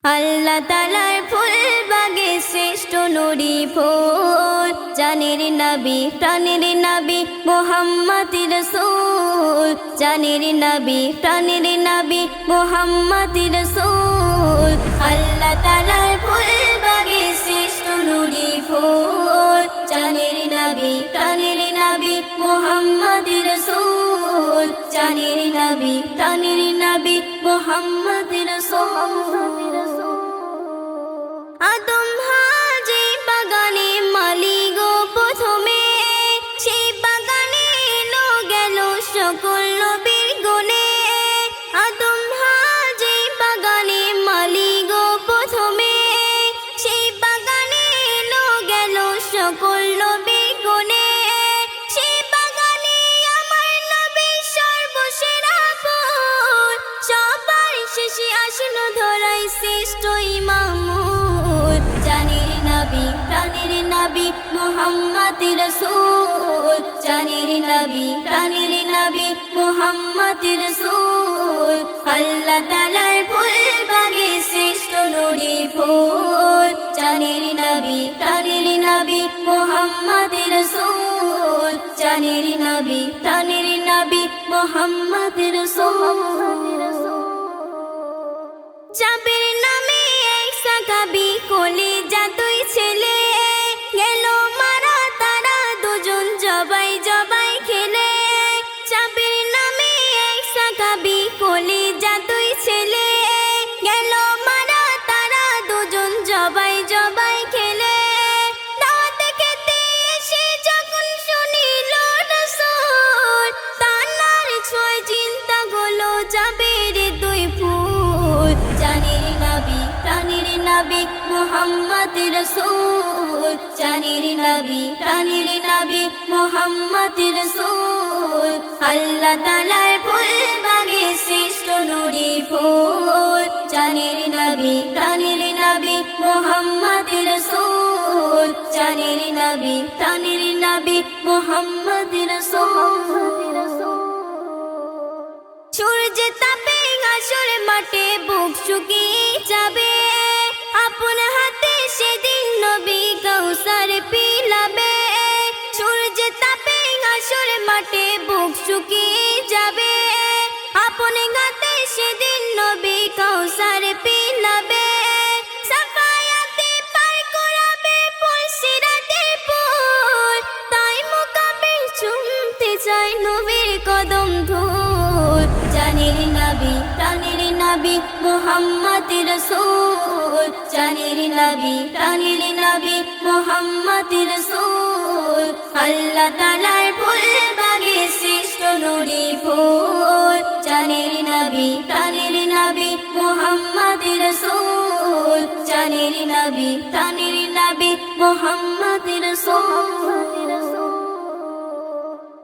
আল্লাহ তাআলার ফুল বাগে শ্রেষ্ঠ নুরি ফুল জানের নবী প্রাণের নবী মুহাম্মদ রাসূল জানের নবী প্রাণের নবী মুহাম্মদ রাসূল আল্লাহ তাআলার ফুল বাগে শ্রেষ্ঠ নুরি ফুল জানের নবী প্রাণের নবী মুহাম্মদ রাসূল জানের নবী প্রাণের নবী মুহাম্মদ রাসূল আদম হাজে বাগানে মালি গো প্রথমে সেই বাগানে এলো গেল সকল নবীর গুণে আদম হাজে বাগানে মালি গো প্রথমে সেই বাগানে এলো গেল সকল নবীর গুণে সেই বাগানে আমার নবী সর্বসেরা ফুল সবার শেষে আসলো ধরাই শ্রেষ্ঠ ইমাম জানের নবী প্রাণের নবী মুহাম্মদ রাসূল জানের নবী প্রাণের নবী মুহাম্মদ রাসূল আল্লাহ তাআলার ফুল বাগে শ্রেষ্ঠ নুরি ফুল জানের নবী প্রাণের নবী মুহাম্মদ রাসূল জানের নবী প্রাণের নবী মুহাম্মদ রাসূল জাবের নামে এক সাহাবী কোলে জাদুই ছেলে গেল মারা তারা দুজন জবাই জবাই খেলে জাবের নামে এক সাহাবী কোলে জাদুই ছেলে গেল মারা তারা দুজন জবাই জবাই খেলে দাওয়াত খেতে এসে যখন শুনিল রাসূল তানার ছয় চিন্তা হলো জাবের দুই ফুল জানের নবী প্রাণের নবী মুহাম্মদ রাসূল জানের নবী প্রাণের নবী মুহাম্মদ রাসূল আল্লাহ তাআলার ফুল বাগে শ্রেষ্ঠ নুরি ফুল জানের নবী প্রাণের নবী মুহাম্মদ রাসূল জানের নবী প্রাণের নবী মুহাম্মদ রাসূল সূর্য তাপে ঘাসের মাঠে বুক শুকিয়ে যাবে আপন হাতে সেদিন নবী কাউসার পিলাবে সূর্য তাপে ঘাসের মাঠে বুক শুকিয়ে যাবে আপন হাতে সেদিন নবী কাউসার পিলাবে সাফায়াতে পার করাবে পুল সিরাতের পুল তাই মুকামে চুমতে চাই নবীর কদম ধুল জানের নবী প্রাণের নবী মুহাম্মদ রাসূল জানের নবী প্রাণের নবী মুহাম্মদ রাসূল আল্লাহ তাআলার ফুল বাগে শ্রেষ্ঠ নুরি ফুল জানের নবী প্রাণের নবী মুহাম্মদ রাসূল জানের নবী প্রাণের নবী মুহাম্মদ রাসূল